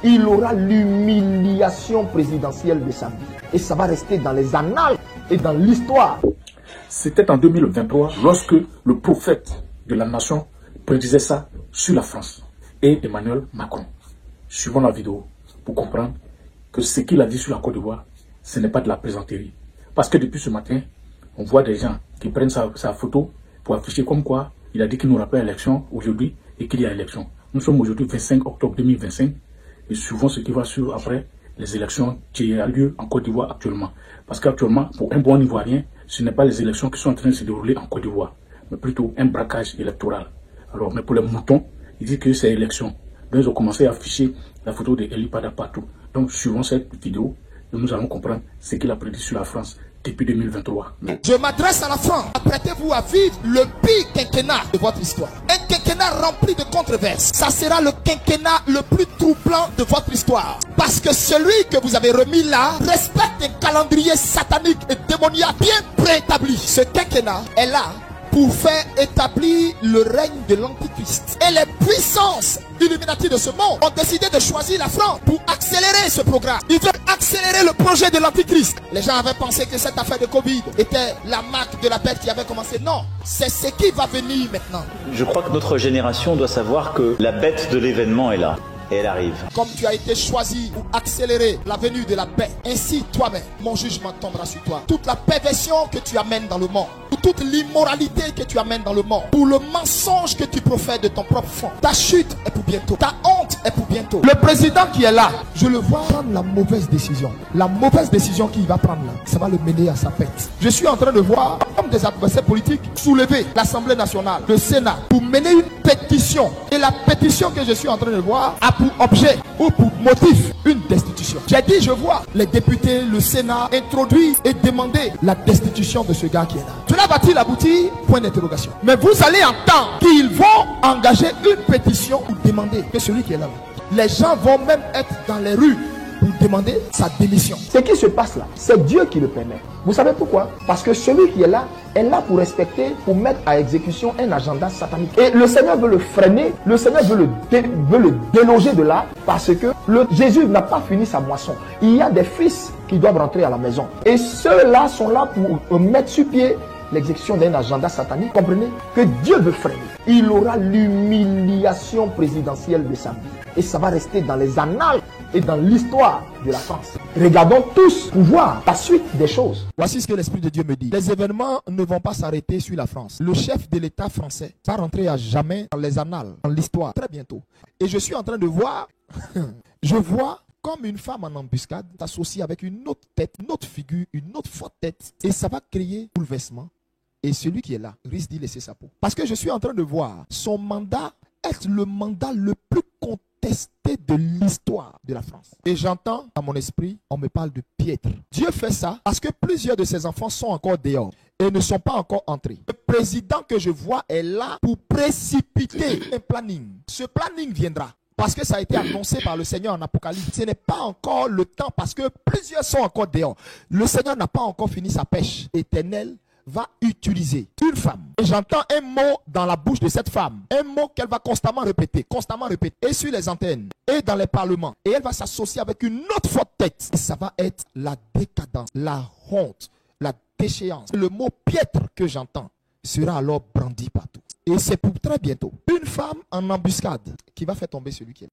Il aura l'humiliation présidentielle de sa vie. Et ça va rester dans les annales et dans l'histoire. C'était en 2023 lorsque le prophète de la nation prédisait ça sur la France et Emmanuel Macron. Suivons la vidéo pour comprendre que ce qu'il a dit sur la Côte d'Ivoire, ce n'est pas de la plaisanterie. Parce que depuis ce matin, on voit des gens qui prennent sa photo pour afficher comme quoi il a dit qu'il n'y aura pas d'élection aujourd'hui et qu'il y a élection. Nous sommes aujourd'hui 25 octobre 2025 et suivons ce qui va suivre après les élections qui ont lieu en Côte d'Ivoire actuellement. Parce qu'actuellement, pour un bon Ivoirien, ce n'est pas les élections qui sont en train de se dérouler en Côte d'Ivoire, mais plutôt un braquage électoral. Alors, mais pour les moutons, il dit que c'est élection. Donc, ils ont commencé à afficher la photo de Eli Pada partout. Donc, suivons cette vidéo et nous allons comprendre ce qu'il a prédit sur la France depuis 2023. Je m'adresse à la France. Apprêtez-vous à vivre le pire quinquennat de votre histoire. Un quinquennat rempli de controverses. Ça sera le quinquennat le plus troublant de votre histoire. Parce que celui que vous avez remis là respecte un calendrier satanique et démoniaque bien préétabli. Ce quinquennat est là pour faire établir le règne de l'Antichrist. Et les puissances illuminati de ce monde ont décidé de choisir la France pour accélérer ce programme. Ils veulent accélérer le projet de l'Antichrist. Les gens avaient pensé que cette affaire de Covid était la marque de la bête qui avait commencé. Non, c'est ce qui va venir maintenant. Je crois que notre génération doit savoir que la bête de l'événement est là. Et elle arrive. Comme tu as été choisi pour accélérer la venue de la paix, ainsi toi-même, mon jugement tombera sur toi. Toute la perversion que tu amènes dans le monde, pour toute l'immoralité que tu amènes dans le monde, pour le mensonge que tu profères de ton propre fond, ta chute est pour bientôt, ta honte est pour bientôt. Le président qui est là, je le vois prendre la mauvaise décision. La mauvaise décision qu'il va prendre là, ça va le mener à sa perte. Je suis en train de voir, comme des adversaires politiques, soulever l'Assemblée nationale, le Sénat, pour mener une pétition. Et la pétition que je suis en train de voir a pour objet ou pour motif une destitution. J'ai dit, je vois les députés, le Sénat introduire et demander la destitution de ce gars qui est là. Cela va-t-il aboutir? Point d'interrogation. Mais vous allez entendre qu'ils vont engager une pétition pour demander que celui qui est là, les gens vont même être dans les rues pour demander sa démission. Ce qui se passe là, c'est Dieu qui le permet. Vous savez pourquoi? Parce que celui qui est là pour respecter, pour mettre à exécution un agenda satanique. Et le Seigneur veut le freiner, le Seigneur veut le déloger de là, parce que Jésus n'a pas fini sa moisson. Il y a des fils qui doivent rentrer à la maison. Et ceux-là sont là pour mettre sur pied l'exécution d'un agenda satanique. Comprenez? Que Dieu veut freiner. Il aura l'humiliation présidentielle de sa vie. Et ça va rester dans les annales et dans l'histoire de la France. Regardons tous pour voir la suite des choses. Voici ce que l'Esprit de Dieu me dit. Les événements ne vont pas s'arrêter sur la France. Le chef de l'État français va rentrer à jamais dans les annales, dans l'histoire, très bientôt. Et je suis en train de voir, je vois comme une femme en embuscade s'associe avec une autre tête, une autre figure, une autre forte tête. Et ça va créer bouleversement. Et celui qui est là risque d'y laisser sa peau. Parce que je suis en train de voir son mandat être le mandat le plus contesté de l'histoire de la France. Et j'entends dans mon esprit, on me parle de piètre. Dieu fait ça parce que plusieurs de ses enfants sont encore dehors et ne sont pas encore entrés. Le président que je vois est là pour précipiter un planning. Ce planning viendra. Parce que ça a été annoncé par le Seigneur en Apocalypse. Ce n'est pas encore le temps parce que plusieurs sont encore dehors. Le Seigneur n'a pas encore fini sa pêche éternelle. Va utiliser une femme. Et j'entends un mot dans la bouche de cette femme. Un mot qu'elle va constamment répéter. Et sur les antennes. Et dans les parlements. Et elle va s'associer avec une autre forte tête. Et ça va être la décadence, la honte, la déchéance. Le mot piètre que j'entends sera alors brandi partout. Et c'est pour très bientôt. Une femme en embuscade qui va faire tomber celui qui est là.